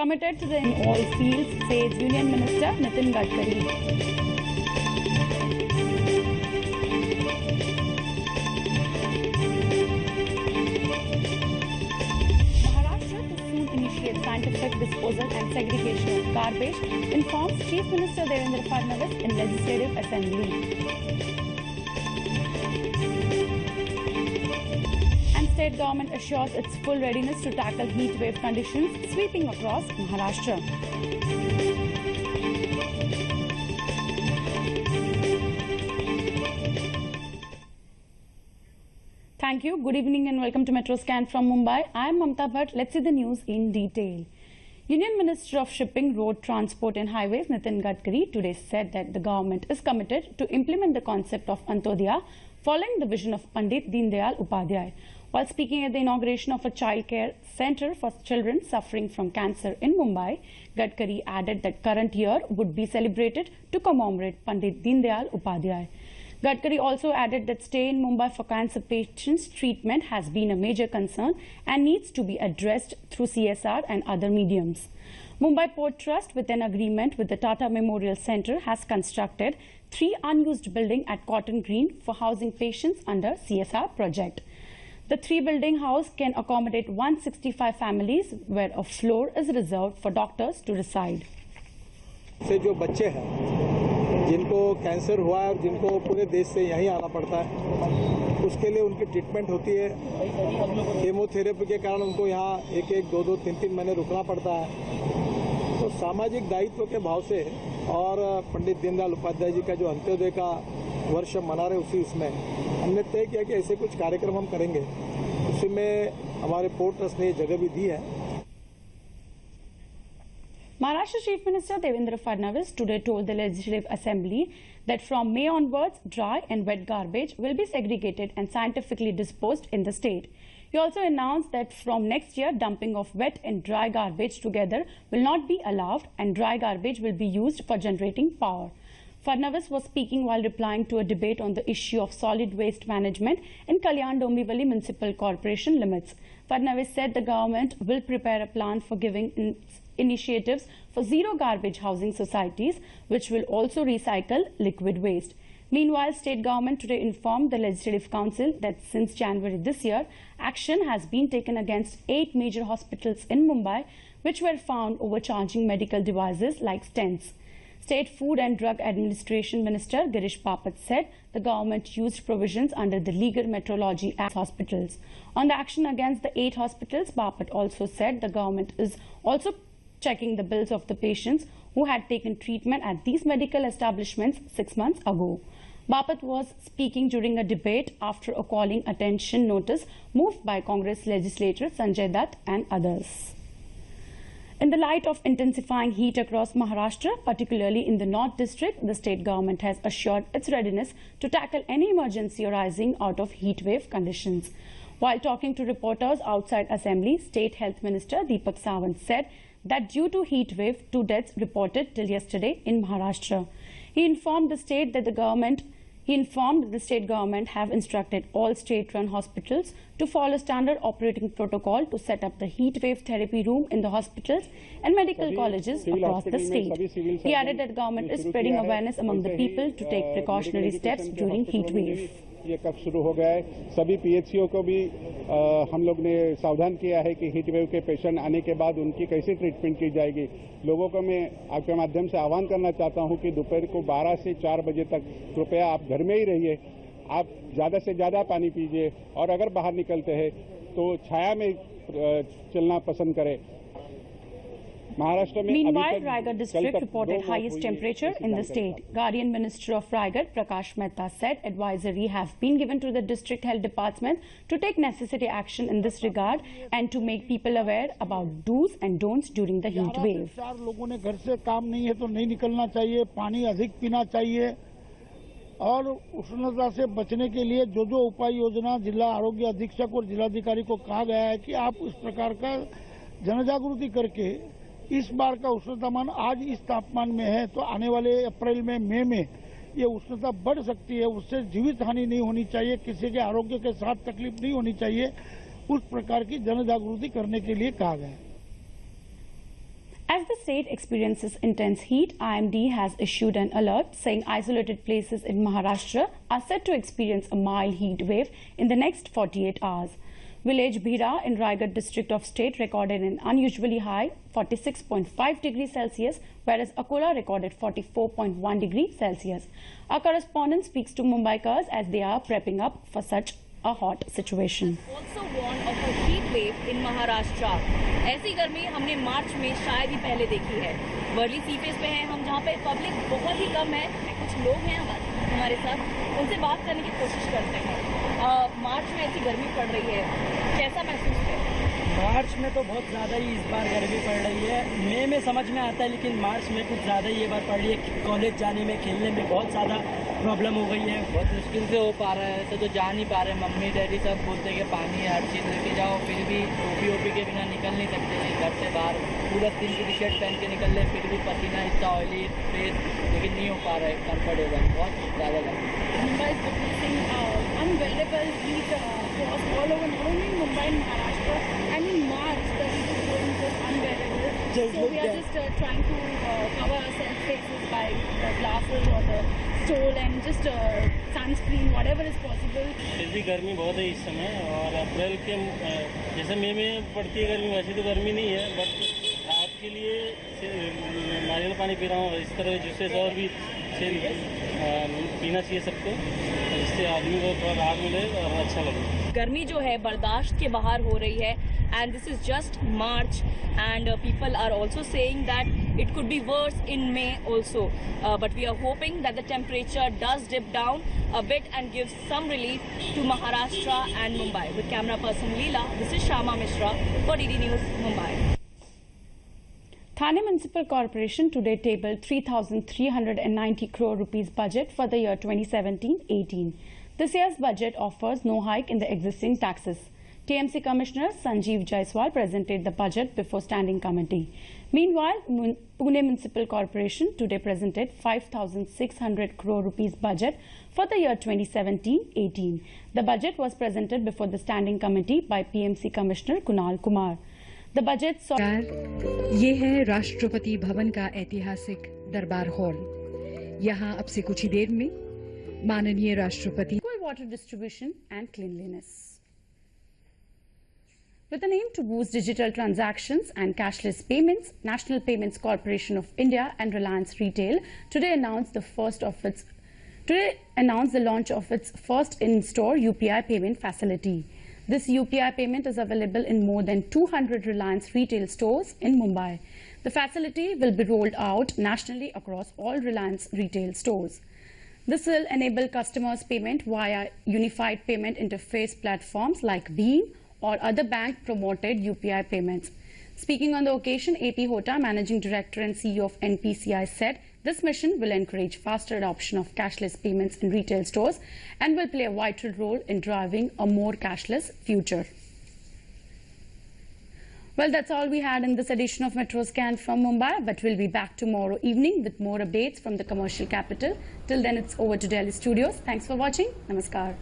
committed to the in all fields, says Union Minister Nitin Gadkari. Scientific disposal and segregation of garbage, informs Chief Minister Devendra Fadnavis in Legislative Assembly. And state government assures its full readiness to tackle heat wave conditions sweeping across Maharashtra. Thank you. Good evening and welcome to Metro Scan from Mumbai. I am Mamta Bhatt. Let's see the news in detail. Union Minister of Shipping, Road Transport and Highways Nitin Gadkari today said that the government is committed to implement the concept of Antyodaya following the vision of Pandit Deen Dayal Upadhyay. While speaking at the inauguration of a child care center for children suffering from cancer in Mumbai, Gadkari added that current year would be celebrated to commemorate Pandit Deen Dayal Upadhyay. Gadkari also added that stay in Mumbai for cancer patients treatment has been a major concern and needs to be addressed through CSR and other mediums. Mumbai Port Trust, with an agreement with the Tata Memorial Centre, has constructed 3 unused buildings at Cotton Green for housing patients under CSR project. The 3-building house can accommodate 165 families, where a floor is reserved for doctors to reside. से जो बच्चे हैं जिनको cancer हुआ है और जिनको पूरे देश से यहीं आना पड़ता है, उसके लिए उनकी ट्रीटमेंट होती है। केमोथेरेपी के कारण उनको यहाँ 1-1, 2-2, 3-3 महीने रुकना पड़ता है। तो सामाजिक दायित्व के भाव से और पंडित दीनदयाल उपाध्याय जी का जो अंत्योदय का वर्ष मना रहे उसी उसमें हमने तय किया कि ऐसे कुछ कार्यक्रम हम करेंगे। उसी में हमारे पोर्ट ट्रस्ट ने जगह भी दी है। Maharashtra Chief Minister Devendra Fadnavis today told the Legislative Assembly that from May onwards, dry and wet garbage will be segregated and scientifically disposed in the state. He also announced that from next year, dumping of wet and dry garbage together will not be allowed and dry garbage will be used for generating power. Fadnavis was speaking while replying to a debate on the issue of solid waste management in Kalyan Dombivli Municipal Corporation limits. Fadnavis said the government will prepare a plan for giving initiatives for zero garbage housing societies, which will also recycle liquid waste. Meanwhile, state government today informed the Legislative Council that since January this year, action has been taken against 8 major hospitals in Mumbai, which were found overcharging medical devices like stents. State Food and Drug Administration Minister Girish Bapat said the government used provisions under the Legal Metrology Act hospitals. On the action against the 8 hospitals, Bapat also said the government is also checking the bills of the patients who had taken treatment at these medical establishments 6 months ago. Bapat was speaking during a debate after a calling attention notice moved by Congress legislator Sanjay Dutt and others. In the light of intensifying heat across Maharashtra, particularly in the North District, the state government has assured its readiness to tackle any emergency arising out of heat wave conditions. While talking to reporters outside Assembly, State Health Minister Deepak Sawant said that due to heat wave, 2 deaths reported till yesterday in Maharashtra. He informed the state government have instructed all state-run hospitals to follow standard operating protocol to set up the heat wave therapy room in the hospitals and medical colleges across the state. He added that the government is spreading awareness among the people to take precautionary steps during heat wave. ये कब शुरू हो गया है, सभी पीएचसीओ को भी हम लोग ने सावधान किया है कि हीट वेव के पेशेंट आने के बाद उनकी कैसे ट्रीटमेंट की जाएगी। लोगों को मैं आपके माध्यम से आह्वान करना चाहता हूं कि दोपहर को 12 से 4 बजे तक कृपया आप घर में ही रहिए। आप ज़्यादा से ज़्यादा पानी पीजिए और अगर बाहर निकलते हैं तो छाया में चलना पसंद करें। Meanwhile, Raigad district reported highest temperature in the state. Guardian Minister of Raigad, Prakash Mehta, said advisory have been given to the district health department to take necessary action in this regard and to make people aware about do's and don'ts during the heat wave. 4 लोगों ने घर से काम नहीं है तो नहीं निकलना चाहिए, पानी अधिक पीना चाहिए और उष्णता से बचने के लिए जो जो उपाय योजना जिला आरोग्य अधीक्षक और जिलाधिकारी को कहा गया है कि आप इस प्रकार का जनजागृति करके इस बार का उष्णतामान आज इस तापमान में है तो आने वाले अप्रैल में मई में ये उष्णता बढ़ सकती है, उससे जीवित हानि नहीं होनी चाहिए, किसी के आरोग्य के साथ तकलीफ नहीं होनी चाहिए, उस प्रकार की जनजागृति करने के लिए कहा गया है। As the state experiences intense heat, IMD has issued an alert saying isolated places in Maharashtra are set to experience a mild heat wave in the next 48 hours. Village Bhira in Raigad district of state recorded an unusually high 46.5 degrees Celsius, whereas Akola recorded 44.1 degrees Celsius. Our correspondent speaks to Mumbaikars as they are prepping up for such a hot situation. Also warned of a heat wave in Maharashtra. ऐसी गर्मी हमने मार्च में शायद ही पहले देखी है। वर्ली सी face पे हैं हम, जहाँ पे पब्लिक बहुत ही कम है। कुछ लोग हैं हमारे साथ, उनसे बात करने की कोशिश करते हैं। मार्च में ऐसी गर्मी पड़ रही है, कैसा महसूस है? मार्च में तो बहुत ज़्यादा ही इस बार गर्मी पड़ रही है। मई में समझ में आता है, लेकिन मार्च में कुछ ज़्यादा ही ये बार पड़ रही है। कॉलेज जाने में, खेलने में बहुत ज़्यादा प्रॉब्लम हो गई है। बहुत मुश्किल से हो पा रहा है, ऐसे तो जा नहीं पा रहे। मम्मी डैडी सब बोलते हैं कि पानी है, हर चीज़ लेके जाओ, फिर भी टोपी के बिना निकल नहीं सकते घर से बाहर। पूरा 3 की टी शर्ट पहन के निकल रहे, फिर भी पसीना इतना ऑयली फेस, लेकिन नहीं हो पा रहा है कंफर्टेबल, बहुत ज़्यादा गर्मी। Mumbai is witnessing unbearable heat across all over, not only in Mumbai and Maharashtra, and in March the heat is going just unbearable. So we are just trying to cover ourselves faces by the glasses or the stole and just sunscreen, whatever is possible. फिर भी गर्मी बहुत है इस समय, और अप्रैल के जैसे मई में पड़ती है गर्मी, वैसे तो गर्मी नहीं है, बट राहत के लिए नारियल पानी पी रहा हूँ। इस तरह जूसेस और भी पीना चाहिए सबको, जिससे आदमी को थोड़ा राहत मिले और अच्छा लगे। गर्मी जो है बर्दाश्त के बाहर हो रही है, and this is just March, and people are also saying that it could be worse in May also, but we are hoping that the temperature does dip down a bit and gives some relief to Maharashtra and Mumbai. With camera person Leela, this is Shama Mishra for DD News, Mumbai. Thane Municipal Corporation today tabled 3,390 crore rupees budget for the year 2017-18. This year's budget offers no hike in the existing taxes. TMC Commissioner Sanjeev Jaiswal presented the budget before standing committee. Meanwhile, Pune Municipal Corporation today presented 5,600 crore rupees budget for the year 2017-18. The budget was presented before the standing committee by PMC Commissioner Kunal Kumar. The budget saw ये है राष्ट्रपति भवन का ऐतिहासिक दरबार hall. यहाँ अब से कुछ ही देर में माननीय राष्ट्रपति water distribution and cleanliness. With an aim to boost digital transactions and cashless payments, National Payments Corporation of India and Reliance Retail today announced the launch of its first in-store UPI payment facility. This UPI payment is available in more than 200 Reliance retail stores in Mumbai. The facility will be rolled out nationally across all Reliance retail stores. This will enable customers payment via unified payment interface platforms like Beam or other bank-promoted UPI payments. Speaking on the occasion, AP Hota, Managing Director and CEO of NPCI, said this mission will encourage faster adoption of cashless payments in retail stores and will play a vital role in driving a more cashless future. Well, that's all we had in this edition of Metro Scan from Mumbai, but we'll be back tomorrow evening with more updates from the commercial capital. Till then, it's over to Delhi studios. Thanks for watching. Namaskar.